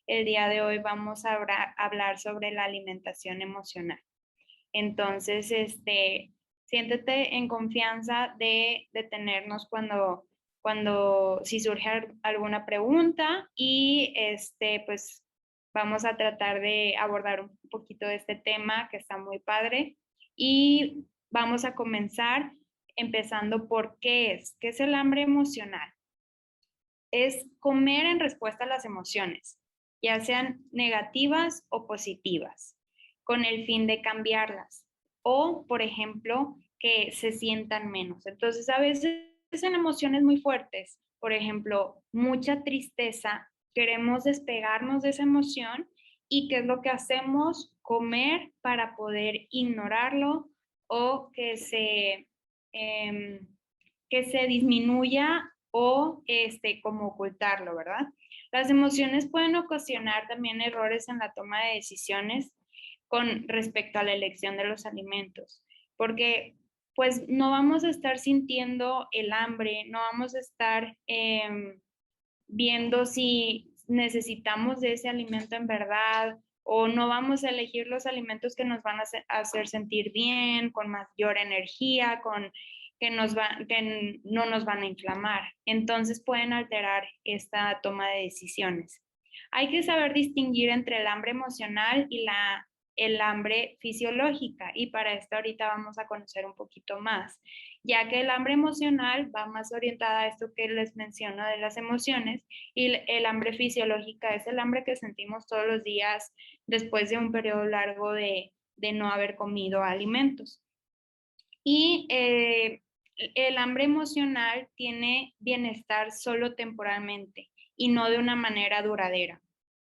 El día de hoy vamos a hablar sobre la alimentación emocional. Entonces, siéntete en confianza de detenernos si surge alguna pregunta y pues vamos a tratar de abordar un poquito de este tema que está muy padre y vamos a comenzar empezando por qué es el hambre emocional. Es comer en respuesta a las emociones, ya sean negativas o positivas, con el fin de cambiarlas. O, por ejemplo, que se sientan menos. Entonces, a veces en emociones muy fuertes, por ejemplo, mucha tristeza, queremos despegarnos de esa emoción y ¿qué es lo que hacemos? Comer para poder ignorarlo o que se disminuya o como ocultarlo, ¿verdad? Las emociones pueden ocasionar también errores en la toma de decisiones con respecto a la elección de los alimentos, porque pues no vamos a estar sintiendo el hambre, no vamos a estar viendo si necesitamos de ese alimento en verdad o no vamos a elegir los alimentos que nos van a hacer sentir bien, con mayor energía, que no nos van a inflamar. Entonces pueden alterar esta toma de decisiones. Hay que saber distinguir entre el hambre emocional y el hambre fisiológica y para esto ahorita vamos a conocer un poquito más, ya que el hambre emocional va más orientada a esto que les menciono de las emociones y el hambre fisiológica es el hambre que sentimos todos los días después de un periodo largo de no haber comido alimentos. Y el hambre emocional tiene bienestar solo temporalmente y no de una manera duradera,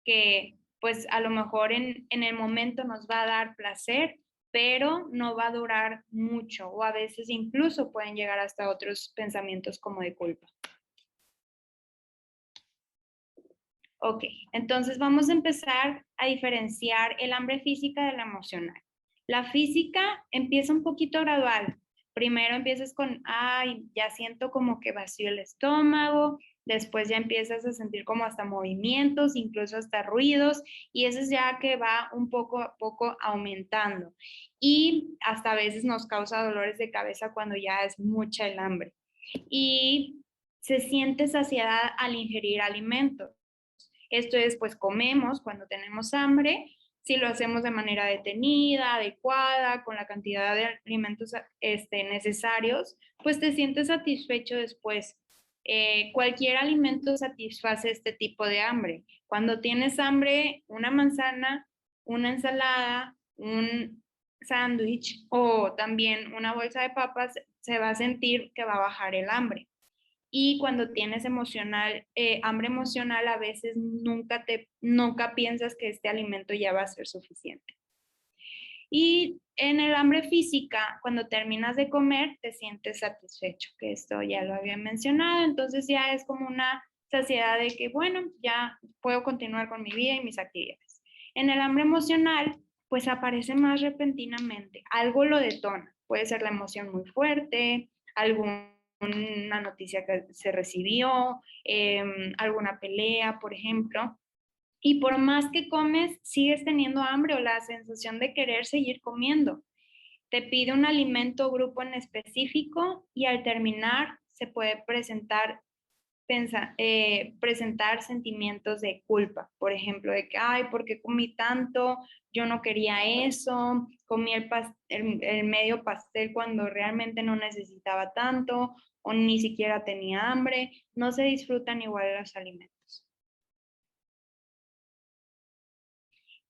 que pues a lo mejor en el momento nos va a dar placer, pero no va a durar mucho o a veces incluso pueden llegar hasta otros pensamientos como de culpa. Ok, entonces vamos a empezar a diferenciar el hambre física de la emocional. La física empieza un poquito gradual. Primero empiezas con, ay, ya siento como que vacío el estómago, después ya empiezas a sentir como hasta movimientos, incluso hasta ruidos, y eso es ya que va un poco a poco aumentando. Y hasta a veces nos causa dolores de cabeza cuando ya es mucha el hambre. Y se siente saciedad al ingerir alimentos. Esto es, pues comemos cuando tenemos hambre, si lo hacemos de manera detenida, adecuada, con la cantidad de alimentos necesarios, pues te sientes satisfecho después. Cualquier alimento satisface este tipo de hambre. Cuando tienes hambre, una manzana, una ensalada, un sándwich o también una bolsa de papas, se va a sentir que va a bajar el hambre. Y cuando tienes hambre emocional, a veces nunca piensas que este alimento ya va a ser suficiente. Y en el hambre física, cuando terminas de comer, te sientes satisfecho, que esto ya lo había mencionado, entonces ya es como una saciedad de que, bueno, ya puedo continuar con mi vida y mis actividades. En el hambre emocional, pues aparece más repentinamente, algo lo detona, puede ser la emoción muy fuerte, una noticia que se recibió, alguna pelea, por ejemplo, y por más que comes, sigues teniendo hambre o la sensación de querer seguir comiendo. Te pide un alimento o grupo en específico y al terminar se puede presentar sentimientos de culpa, por ejemplo, de que, ay, ¿por qué comí tanto? Yo no quería eso, comí el medio pastel cuando realmente no necesitaba tanto o ni siquiera tenía hambre, no se disfrutan igual los alimentos.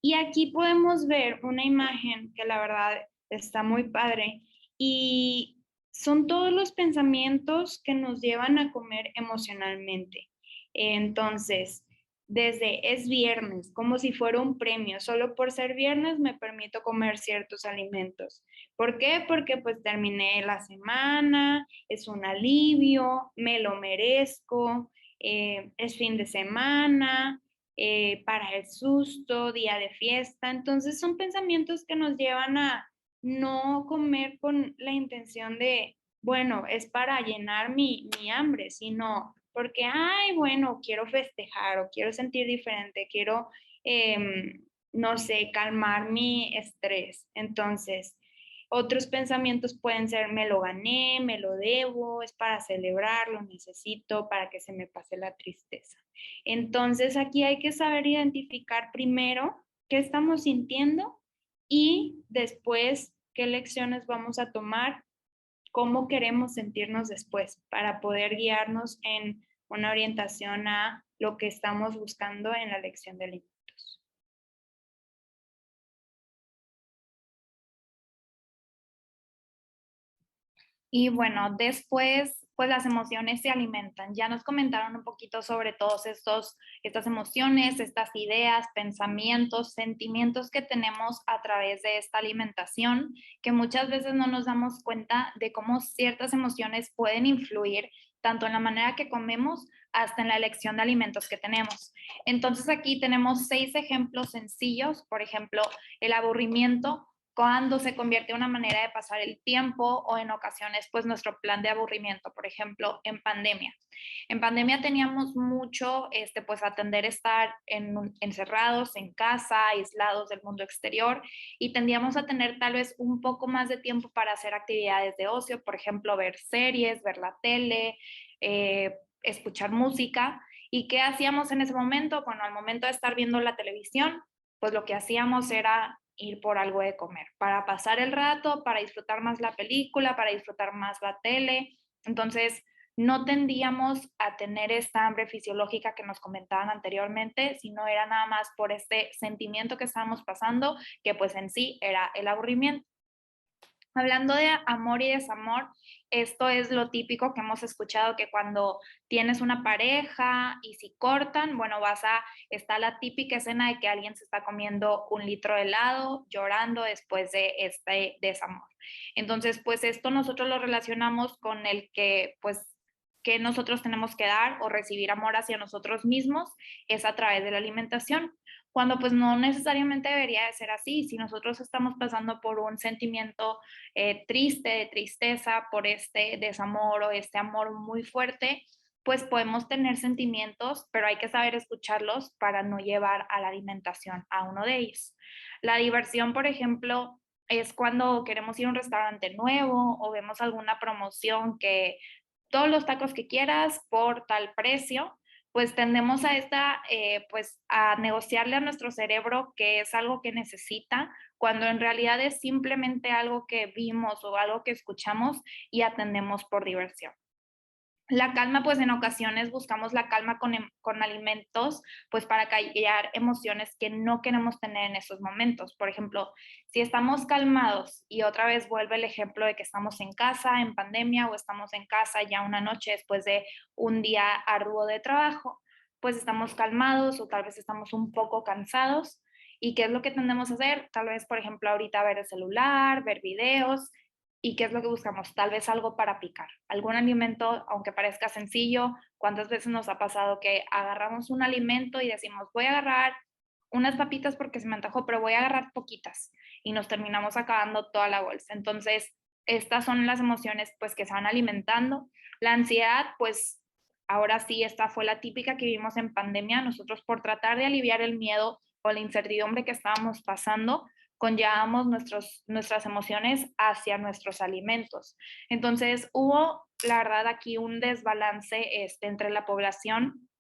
Y aquí podemos ver una imagen que la verdad está muy padre y son todos los pensamientos que nos llevan a comer emocionalmente. Entonces, desde es viernes, como si fuera un premio, solo por ser viernes me permito comer ciertos alimentos. ¿Por qué? Porque pues terminé la semana, es un alivio, me lo merezco, es fin de semana, para el susto, día de fiesta. Entonces son pensamientos que nos llevan a no comer con la intención de, bueno, es para llenar mi hambre, sino porque, ay, bueno, quiero festejar o quiero sentir diferente, quiero, no sé, calmar mi estrés. Entonces, otros pensamientos pueden ser, me lo gané, me lo debo, es para celebrarlo, necesito para que se me pase la tristeza. Entonces, aquí hay que saber identificar primero qué estamos sintiendo y después qué lecciones vamos a tomar, cómo queremos sentirnos después para poder guiarnos en una orientación a lo que estamos buscando en la lección de alimentos. Y bueno, después, pues las emociones se alimentan. Ya nos comentaron un poquito sobre todos estas emociones, estas ideas, pensamientos, sentimientos que tenemos a través de esta alimentación, que muchas veces no nos damos cuenta de cómo ciertas emociones pueden influir tanto en la manera que comemos hasta en la elección de alimentos que tenemos. Entonces aquí tenemos 6 ejemplos sencillos. Por ejemplo, el aburrimiento, cuando se convierte en una manera de pasar el tiempo, o en ocasiones pues nuestro plan de aburrimiento, por ejemplo, en pandemia. En pandemia teníamos mucho pues atender estar encerrados en casa, aislados del mundo exterior, y tendíamos a tener tal vez un poco más de tiempo para hacer actividades de ocio, por ejemplo, ver series, ver la tele, escuchar música. ¿Y qué hacíamos en ese momento? Bueno, al momento de estar viendo la televisión, pues lo que hacíamos era ir por algo de comer, para pasar el rato, para disfrutar más la película, para disfrutar más la tele. Entonces, no tendíamos a tener esta hambre fisiológica que nos comentaban anteriormente, sino era nada más por este sentimiento que estábamos pasando, que pues en sí era el aburrimiento. Hablando de amor y desamor, esto es lo típico que hemos escuchado, que cuando tienes una pareja y si cortan, bueno, está la típica escena de que alguien se está comiendo un litro de helado, llorando después de este desamor. Entonces, pues esto nosotros lo relacionamos con el que, pues, que nosotros tenemos que dar o recibir amor hacia nosotros mismos es a través de la alimentación, cuando pues no necesariamente debería de ser así. Si nosotros estamos pasando por un sentimiento triste, de tristeza, por este desamor o este amor muy fuerte, pues podemos tener sentimientos, pero hay que saber escucharlos para no llevar a la alimentación a uno de ellos. La diversión, por ejemplo, es cuando queremos ir a un restaurante nuevo o vemos alguna promoción que todos los tacos que quieras por tal precio, pues tendemos pues a negociarle a nuestro cerebro que es algo que necesita, cuando en realidad es simplemente algo que vimos o algo que escuchamos y atendemos por diversión. La calma, pues en ocasiones buscamos la calma con alimentos, pues para callar emociones que no queremos tener en esos momentos. Por ejemplo, si estamos calmados, y otra vez vuelve el ejemplo de que estamos en casa en pandemia, o estamos en casa ya una noche después de un día arduo de trabajo, pues estamos calmados o tal vez estamos un poco cansados. ¿Y qué es lo que tendemos a hacer? Tal vez, por ejemplo, ahorita ver el celular, ver videos. ¿Y qué es lo que buscamos? Tal vez algo para picar, algún alimento, aunque parezca sencillo. ¿Cuántas veces nos ha pasado que agarramos un alimento y decimos, voy a agarrar unas papitas porque se me antojó, pero voy a agarrar poquitas, y nos terminamos acabando toda la bolsa? Entonces, estas son las emociones pues que se van alimentando. La ansiedad, pues ahora sí, esta fue la típica que vimos en pandemia. Nosotros, por tratar de aliviar el miedo o la incertidumbre que estábamos pasando, conllevamos nuestras emociones hacia nuestros alimentos. Entonces hubo, la verdad, aquí un desbalance entre la población,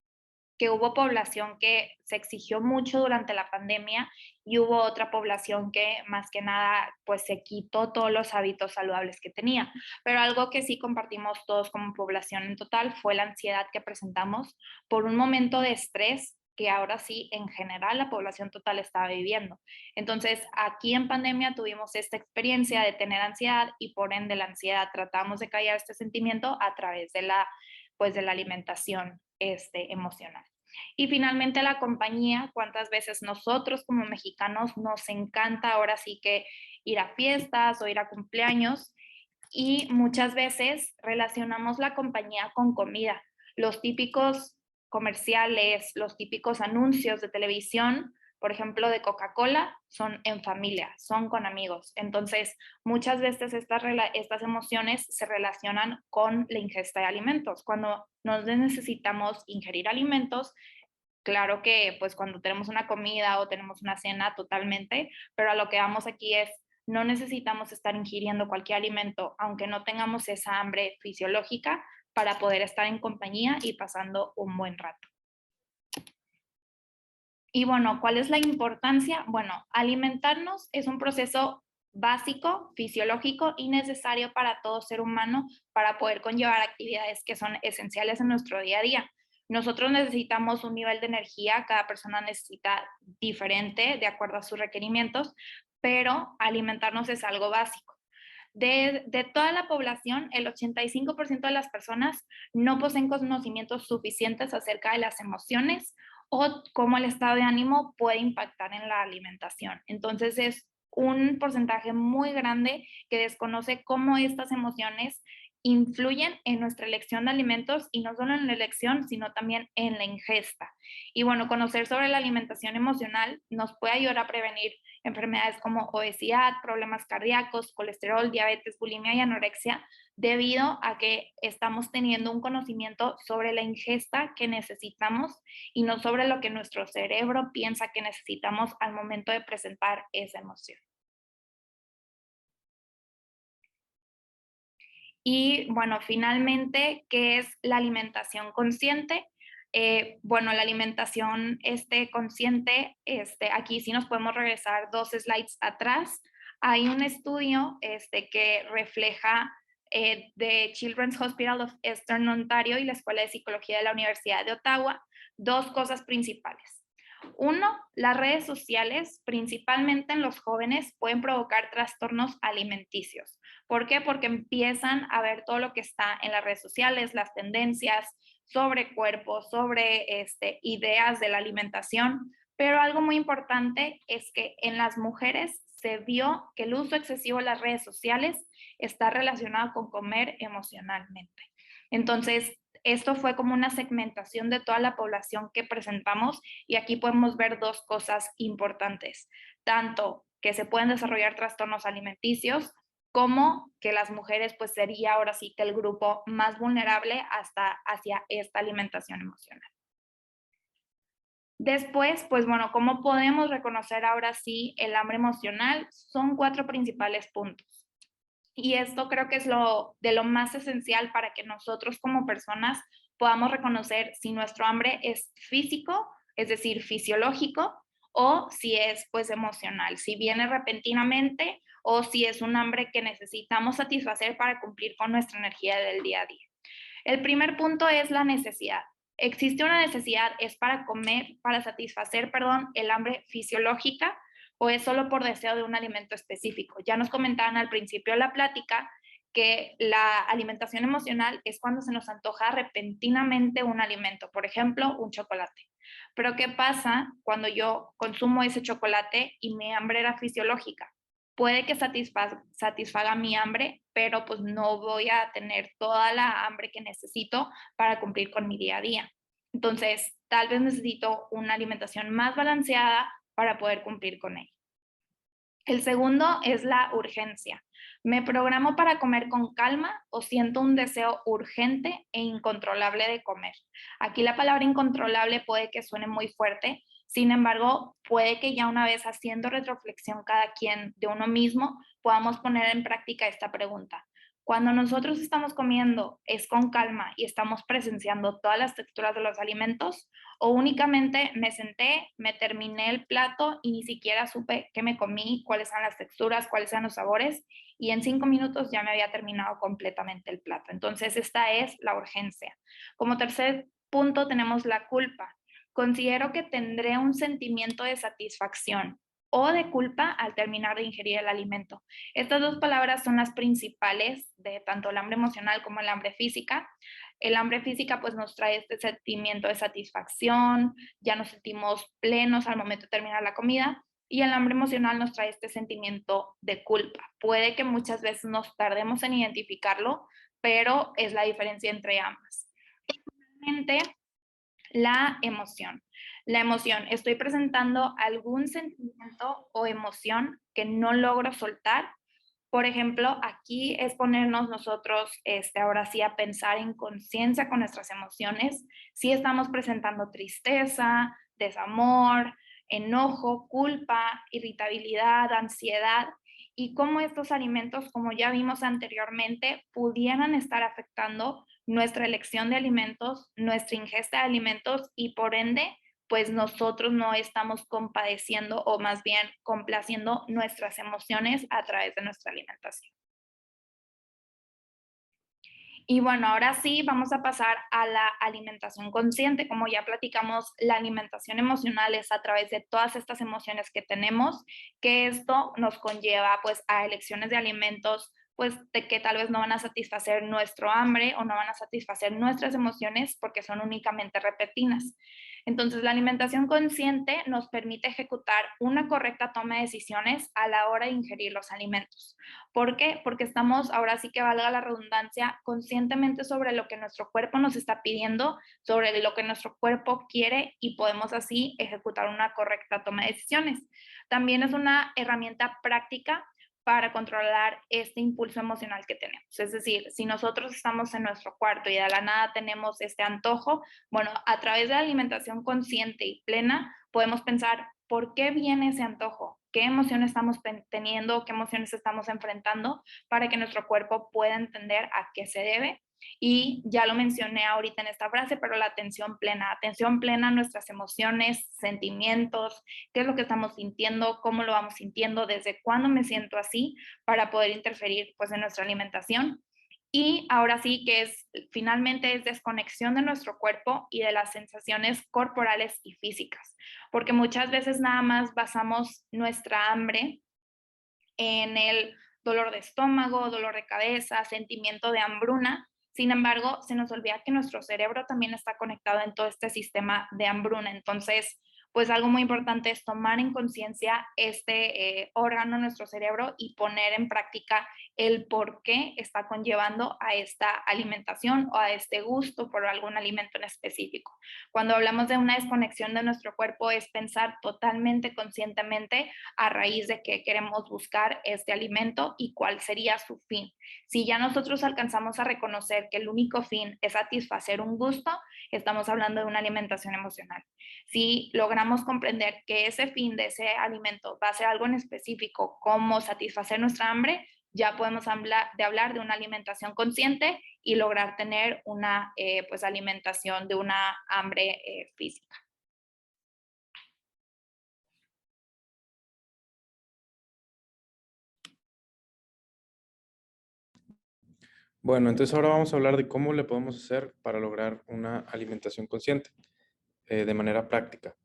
que hubo población que se exigió mucho durante la pandemia, y hubo otra población que más que nada pues se quitó todos los hábitos saludables que tenía. Pero algo que sí compartimos todos como población en total fue la ansiedad que presentamos por un momento de estrés que ahora sí en general la población total estaba viviendo. Entonces aquí en pandemia tuvimos esta experiencia de tener ansiedad, y por ende la ansiedad tratamos de callar este sentimiento a través de la alimentación emocional. Y finalmente la compañía. Cuántas veces nosotros como mexicanos nos encanta ahora sí que ir a fiestas o ir a cumpleaños, y muchas veces relacionamos la compañía con comida. Los típicos comerciales, los típicos anuncios de televisión por ejemplo, de Coca-Cola, son en familia, son con amigos. Entonces, muchas veces estas emociones se relacionan con la ingesta de alimentos. Cuando nos necesitamos ingerir alimentos, claro que pues cuando tenemos una comida o tenemos una cena totalmente, pero a lo que vamos aquí es, no necesitamos estar ingiriendo cualquier alimento, aunque no tengamos esa hambre fisiológica, para poder estar en compañía y pasando un buen rato. Y bueno, ¿cuál es la importancia? Bueno, alimentarnos es un proceso básico, fisiológico y necesario para todo ser humano para poder conllevar actividades que son esenciales en nuestro día a día. Nosotros necesitamos un nivel de energía, cada persona necesita diferente de acuerdo a sus requerimientos, pero alimentarnos es algo básico. De toda la población, el 85% de las personas no poseen conocimientos suficientes acerca de las emociones o cómo el estado de ánimo puede impactar en la alimentación. Entonces es un porcentaje muy grande que desconoce cómo estas emociones influyen en nuestra elección de alimentos y no solo en la elección, sino también en la ingesta. Y bueno, conocer sobre la alimentación emocional nos puede ayudar a prevenir enfermedades como obesidad, problemas cardíacos, colesterol, diabetes, bulimia y anorexia, debido a que estamos teniendo un conocimiento sobre la ingesta que necesitamos y no sobre lo que nuestro cerebro piensa que necesitamos al momento de presentar esa emoción. Y bueno, finalmente, ¿qué es la alimentación consciente? Bueno, la alimentación consciente, aquí sí nos podemos regresar 2 slides atrás. Hay un estudio que refleja de Children's Hospital of Eastern Ontario y la Escuela de Psicología de la Universidad de Ottawa, 2 cosas principales. Uno, las redes sociales, principalmente en los jóvenes, pueden provocar trastornos alimenticios. ¿Por qué? Porque empiezan a ver todo lo que está en las redes sociales, las tendencias sobre cuerpos, sobre ideas de la alimentación. Pero algo muy importante es que en las mujeres se vio que el uso excesivo de las redes sociales está relacionado con comer emocionalmente. Entonces, esto fue como una segmentación de toda la población que presentamos y aquí podemos ver 2 cosas importantes, tanto que se pueden desarrollar trastornos alimenticios, como que las mujeres pues sería ahora sí que el grupo más vulnerable hacia esta alimentación emocional. Después, pues bueno, ¿cómo podemos reconocer ahora sí el hambre emocional? Son 4 principales puntos. Y esto creo que es de lo más esencial para que nosotros como personas podamos reconocer si nuestro hambre es físico, es decir, fisiológico, o si es pues emocional, si viene repentinamente o si es un hambre que necesitamos satisfacer para cumplir con nuestra energía del día a día. El primer punto es la necesidad. Existe una necesidad, es para comer, para satisfacer, perdón, el hambre fisiológica, o es solo por deseo de un alimento específico. Ya nos comentaban al principio de la plática que la alimentación emocional es cuando se nos antoja repentinamente un alimento, por ejemplo, un chocolate. Pero ¿qué pasa cuando yo consumo ese chocolate y mi hambre era fisiológica? Puede que satisfaga mi hambre, pero pues no voy a tener toda la hambre que necesito para cumplir con mi día a día. Entonces, tal vez necesito una alimentación más balanceada para poder cumplir con ella. El segundo es la urgencia. ¿Me programo para comer con calma o siento un deseo urgente e incontrolable de comer? Aquí la palabra incontrolable puede que suene muy fuerte, sin embargo, puede que ya una vez haciendo retroflexión cada quien de uno mismo, podamos poner en práctica esta pregunta. Cuando nosotros estamos comiendo, ¿es con calma y estamos presenciando todas las texturas de los alimentos? ¿O únicamente me senté, me terminé el plato y ni siquiera supe qué me comí, cuáles eran las texturas, cuáles eran los sabores? Y en 5 minutos ya me había terminado completamente el plato. Entonces, esta es la urgencia. Como tercer punto tenemos la culpa. Considero que tendré un sentimiento de satisfacción o de culpa al terminar de ingerir el alimento. Estas 2 palabras son las principales de tanto el hambre emocional como el hambre física. El hambre física pues nos trae este sentimiento de satisfacción, ya nos sentimos plenos al momento de terminar la comida, y el hambre emocional nos trae este sentimiento de culpa. Puede que muchas veces nos tardemos en identificarlo, pero es la diferencia entre ambas. Finalmente, La emoción. La emoción, estoy presentando algún sentimiento o emoción que no logro soltar. Por ejemplo, aquí es ponernos nosotros, ahora sí, a pensar en conciencia con nuestras emociones. Si estamos presentando tristeza, desamor, enojo, culpa, irritabilidad, ansiedad, y cómo estos alimentos, como ya vimos anteriormente, pudieran estar afectando nuestra elección de alimentos, nuestra ingesta de alimentos y por ende, pues nosotros no estamos compadeciendo o más bien complaciendo nuestras emociones a través de nuestra alimentación. Y bueno, ahora sí vamos a pasar a la alimentación consciente. Como ya platicamos, la alimentación emocional es a través de todas estas emociones que tenemos, que esto nos conlleva pues a elecciones de alimentos pues de que tal vez no van a satisfacer nuestro hambre o no van a satisfacer nuestras emociones porque son únicamente repetidas. Entonces, la alimentación consciente nos permite ejecutar una correcta toma de decisiones a la hora de ingerir los alimentos. ¿Por qué? Porque estamos, ahora sí que valga la redundancia, conscientemente sobre lo que nuestro cuerpo nos está pidiendo, sobre lo que nuestro cuerpo quiere y podemos así ejecutar una correcta toma de decisiones. También es una herramienta práctica para controlar este impulso emocional que tenemos. Es decir, si nosotros estamos en nuestro cuarto y de la nada tenemos este antojo, bueno, a través de la alimentación consciente y plena podemos pensar por qué viene ese antojo, qué emociones estamos teniendo, qué emociones estamos enfrentando para que nuestro cuerpo pueda entender a qué se debe. Y ya lo mencioné ahorita en esta frase, pero la atención plena a nuestras emociones, sentimientos, qué es lo que estamos sintiendo, cómo lo vamos sintiendo, desde cuándo me siento así, para poder interferir pues en nuestra alimentación. Y ahora sí que es, finalmente es desconexión de nuestro cuerpo y de las sensaciones corporales y físicas, porque muchas veces nada más basamos nuestra hambre en el dolor de estómago, dolor de cabeza, sentimiento de hambruna. Sin embargo, se nos olvida que nuestro cerebro también está conectado en todo este sistema de hambruna. Entonces, pues algo muy importante es tomar en conciencia este órgano en nuestro cerebro y poner en práctica el por qué está conllevando a esta alimentación o a este gusto por algún alimento en específico. Cuando hablamos de una desconexión de nuestro cuerpo es pensar totalmente conscientemente a raíz de que queremos buscar este alimento y cuál sería su fin. Si ya nosotros alcanzamos a reconocer que el único fin es satisfacer un gusto, estamos hablando de una alimentación emocional. Si logramos comprender que ese fin de ese alimento va a ser algo en específico, como satisfacer nuestra hambre, ya podemos hablar de una alimentación consciente y lograr tener una pues alimentación de una hambre física. Bueno, entonces ahora vamos a hablar de cómo le podemos hacer para lograr una alimentación consciente de manera práctica.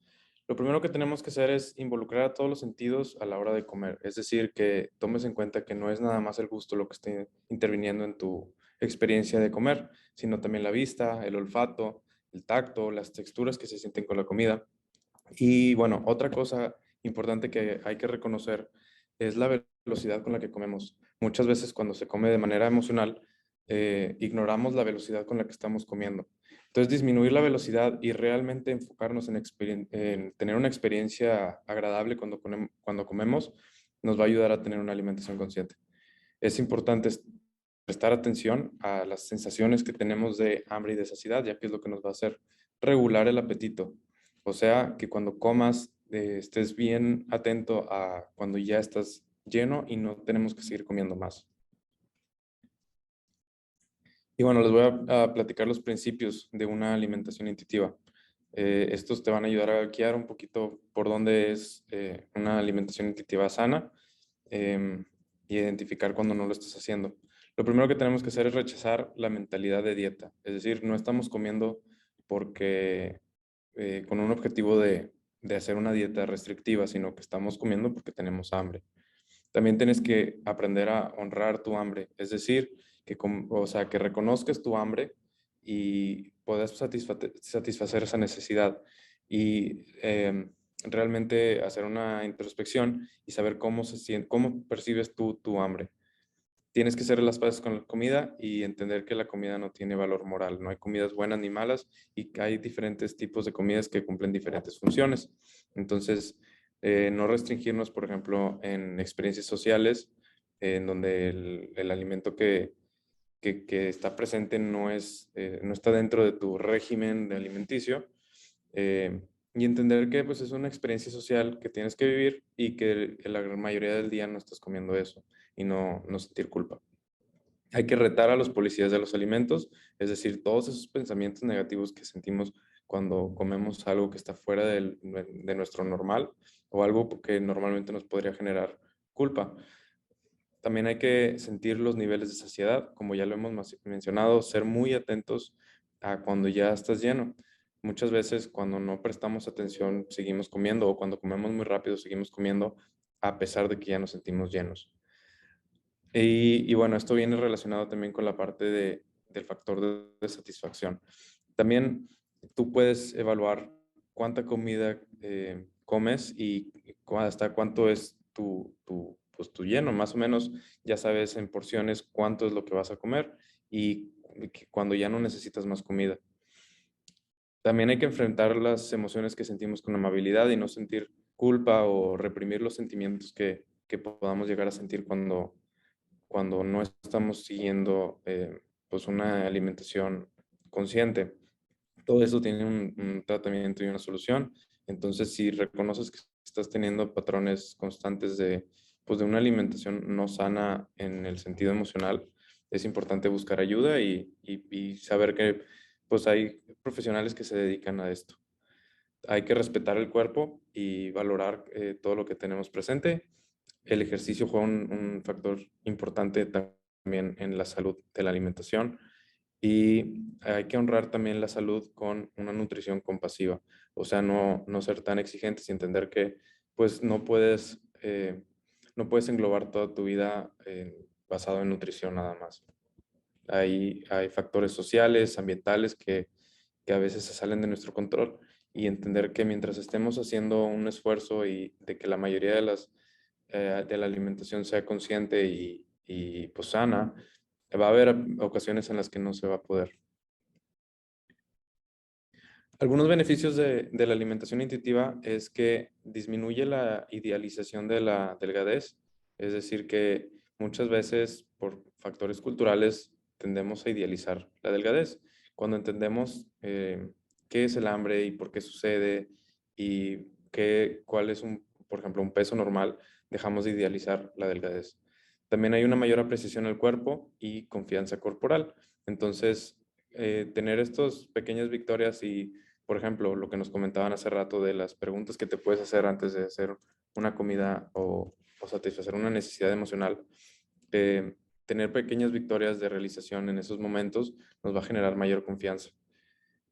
Lo primero que tenemos que hacer es involucrar a todos los sentidos a la hora de comer. Es decir, que tomes en cuenta que no es nada más el gusto lo que esté interviniendo en tu experiencia de comer, sino también la vista, el olfato, el tacto, las texturas que se sienten con la comida. Y bueno, otra cosa importante que hay que reconocer es la velocidad con la que comemos. Muchas veces cuando se come de manera emocional, ignoramos la velocidad con la que estamos comiendo. Entonces, disminuir la velocidad y realmente enfocarnos en tener una experiencia agradable cuando comemos nos va a ayudar a tener una alimentación consciente. Es importante prestar atención a las sensaciones que tenemos de hambre y de saciedad, ya que es lo que nos va a hacer regular el apetito. O sea, que cuando comas estés bien atento a cuando ya estás lleno y no tenemos que seguir comiendo más. Y bueno, les voy a platicar los principios de una alimentación intuitiva. Estos te van a ayudar a guiar un poquito por dónde es una alimentación intuitiva sana y identificar cuando no lo estás haciendo. Lo primero que tenemos que hacer es rechazar la mentalidad de dieta. Es decir, no estamos comiendo porque con un objetivo de hacer una dieta restrictiva, sino que estamos comiendo porque tenemos hambre. También tienes que aprender a honrar tu hambre, es decir, o sea, que reconozcas tu hambre y puedas satisfacer esa necesidad y realmente hacer una introspección y saber cómo cómo percibes tú tu hambre. tienes que hacer las paces con la comida y entender que la comida no tiene valor moral. No hay comidas buenas ni malas y que hay diferentes tipos de comidas que cumplen diferentes funciones. Entonces, no restringirnos, por ejemplo, en experiencias sociales, en donde el alimento que está presente no está dentro de tu régimen de alimenticio. Y entender que pues, es una experiencia social que tienes que vivir y que la gran mayoría del día no estás comiendo eso y no sentir culpa. Hay que retar a los policías de los alimentos, es decir, todos esos pensamientos negativos que sentimos cuando comemos algo que está fuera de nuestro normal o algo que normalmente nos podría generar culpa. También hay que sentir los niveles de saciedad, como ya lo hemos mencionado, ser muy atentos a cuando ya estás lleno. Muchas veces cuando no prestamos atención seguimos comiendo o cuando comemos muy rápido seguimos comiendo a pesar de que ya nos sentimos llenos. Y bueno, esto viene relacionado también con la parte del factor de satisfacción. También tú puedes evaluar cuánta comida comes y hasta cuánto es pues, tu lleno. Más o menos ya sabes en porciones cuánto es lo que vas a comer y cuando ya no necesitas más comida. También hay que enfrentar las emociones que sentimos con amabilidad y no sentir culpa o reprimir los sentimientos que podamos llegar a sentir cuando no estamos siguiendo pues una alimentación consciente. Todo eso tiene un tratamiento y una solución. Entonces, si reconoces que estás teniendo patrones constantes pues, de una alimentación no sana en el sentido emocional, es importante buscar ayuda y saber que pues, hay profesionales que se dedican a esto. Hay que respetar el cuerpo y valorar todo lo que tenemos presente. El ejercicio juega un factor importante también en la salud de la alimentación y hay que honrar también la salud con una nutrición compasiva. O sea, no ser tan exigentes y entender que pues no puedes englobar toda tu vida basado en nutrición nada más. Hay factores sociales, ambientales que a veces se salen de nuestro control y entender que mientras estemos haciendo un esfuerzo y de que la mayoría de la alimentación sea consciente y pues sana, va a haber ocasiones en las que no se va a poder. Algunos beneficios de la alimentación intuitiva es que disminuye la idealización de la delgadez, es decir, que muchas veces por factores culturales tendemos a idealizar la delgadez. Cuando entendemos qué es el hambre y por qué sucede y cuál es por ejemplo, un peso normal, dejamos de idealizar la delgadez. También hay una mayor apreciación al cuerpo y confianza corporal. Entonces, tener estas pequeñas victorias y por ejemplo, lo que nos comentaban hace rato de las preguntas que te puedes hacer antes de hacer una comida o satisfacer una necesidad emocional, tener pequeñas victorias de realización en esos momentos nos va a generar mayor confianza.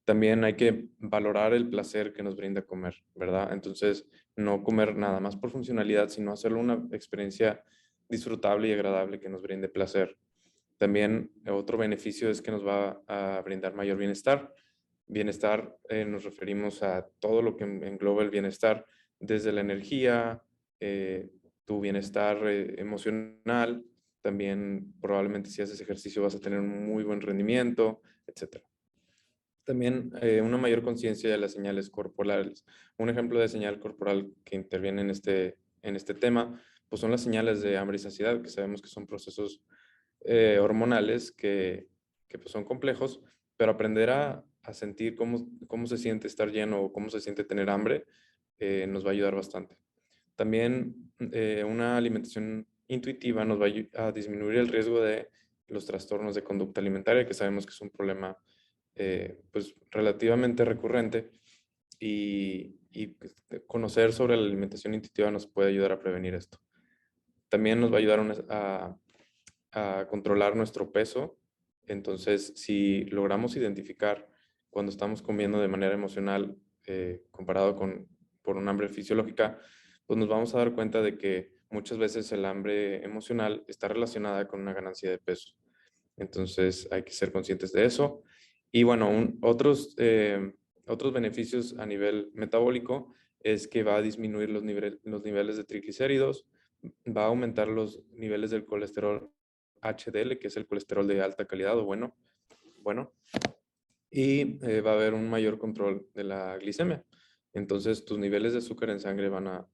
También hay que valorar el placer que nos brinda comer, ¿verdad? Entonces, no comer nada más por funcionalidad, sino hacerlo una experiencia disfrutable y agradable que nos brinde placer. También otro beneficio es que nos va a brindar mayor bienestar. Bienestar nos referimos a todo lo que engloba el bienestar, desde la energía, tu bienestar emocional, también probablemente si haces ejercicio vas a tener un muy buen rendimiento, etc. También una mayor conciencia de las señales corporales. Un ejemplo de señal corporal que interviene en este tema, pues son las señales de hambre y saciedad, que sabemos que son procesos hormonales que pues son complejos, pero aprender a sentir cómo se siente estar lleno o cómo se siente tener hambre nos va a ayudar bastante. También una alimentación intuitiva nos va a disminuir el riesgo de los trastornos de conducta alimentaria, que sabemos que es un problema pues relativamente recurrente y pues, conocer sobre la alimentación intuitiva nos puede ayudar a prevenir esto. También nos va a ayudar a controlar nuestro peso. Entonces, si logramos identificar cuando estamos comiendo de manera emocional comparado por un hambre fisiológica, pues nos vamos a dar cuenta de que muchas veces el hambre emocional está relacionada con una ganancia de peso. Entonces, hay que ser conscientes de eso. Y bueno, otros beneficios a nivel metabólico es que va a disminuir los niveles de triglicéridos, va a aumentar los niveles del colesterol HDL, que es el colesterol de alta calidad o bueno, y va a haber un mayor control de la glicemia. Entonces, tus niveles de azúcar en sangre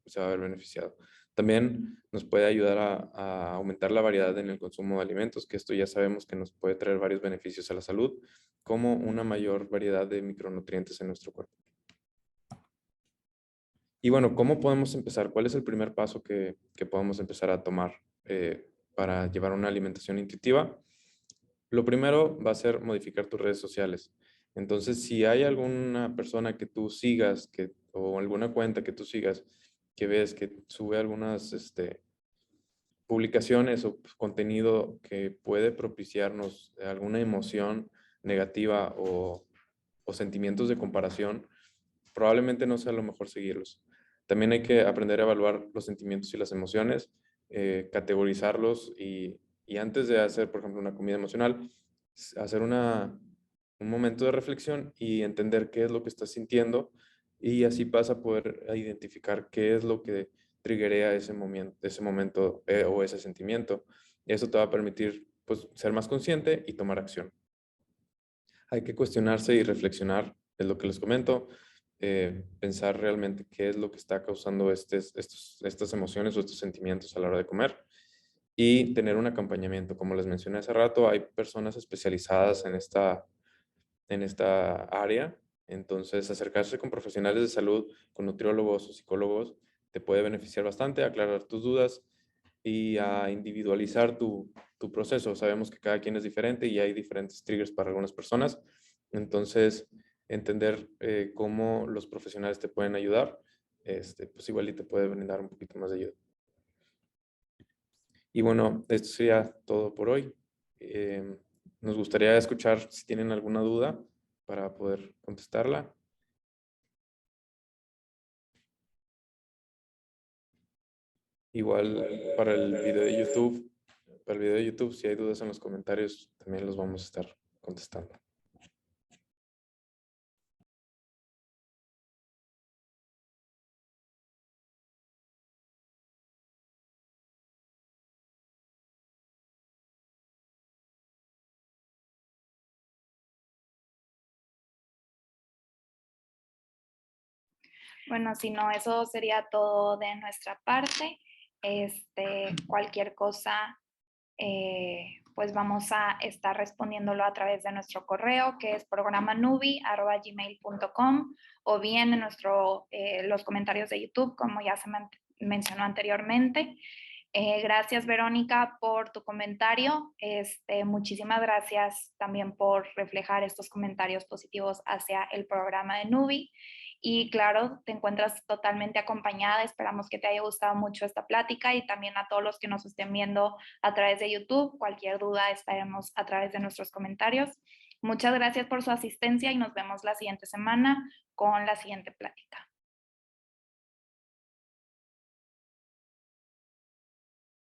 se va a ver beneficiado. También nos puede ayudar a aumentar la variedad en el consumo de alimentos, que esto ya sabemos que nos puede traer varios beneficios a la salud, como una mayor variedad de micronutrientes en nuestro cuerpo. Y bueno, ¿cómo podemos empezar? ¿Cuál es el primer paso que podemos empezar a tomar para llevar una alimentación intuitiva? Lo primero va a ser modificar tus redes sociales. Entonces, si hay alguna persona que tú sigas o alguna cuenta que tú sigas que ves que sube algunas publicaciones o contenido que puede propiciarnos alguna emoción negativa o sentimientos de comparación, probablemente no sea lo mejor seguirlos. También hay que aprender a evaluar los sentimientos y las emociones, categorizarlos y antes de hacer, por ejemplo, una comida emocional, hacer un momento de reflexión y entender qué es lo que estás sintiendo y así vas a poder identificar qué es lo que triggerea ese momento o ese sentimiento. Y eso te va a permitir pues, ser más consciente y tomar acción. Hay que cuestionarse y reflexionar, es lo que les comento, pensar realmente qué es lo que está causando estas emociones o estos sentimientos a la hora de comer y tener un acompañamiento. Como les mencioné hace rato, hay personas especializadas en esta área, entonces acercarse con profesionales de salud, con nutriólogos o psicólogos, te puede beneficiar bastante, aclarar tus dudas y a individualizar tu proceso. Sabemos que cada quien es diferente y hay diferentes triggers para algunas personas, entonces entender cómo los profesionales te pueden ayudar, pues igual y te puede brindar un poquito más de ayuda. Y bueno, esto sería todo por hoy. Nos gustaría escuchar si tienen alguna duda para poder contestarla. Igual para el video de YouTube, si hay dudas en los comentarios, también los vamos a estar contestando. Bueno, si no, eso sería todo de nuestra parte. Cualquier cosa, pues vamos a estar respondiéndolo a través de nuestro correo, que es programanubi@gmail.com, o bien en los comentarios de YouTube, como ya se mencionó anteriormente. Gracias, Verónica, por tu comentario. Muchísimas gracias también por reflejar estos comentarios positivos hacia el programa de Nubi. Y claro, te encuentras totalmente acompañada. Esperamos que te haya gustado mucho esta plática y también a todos los que nos estén viendo a través de YouTube. Cualquier duda estaremos a través de nuestros comentarios. Muchas gracias por su asistencia y nos vemos la siguiente semana con la siguiente plática.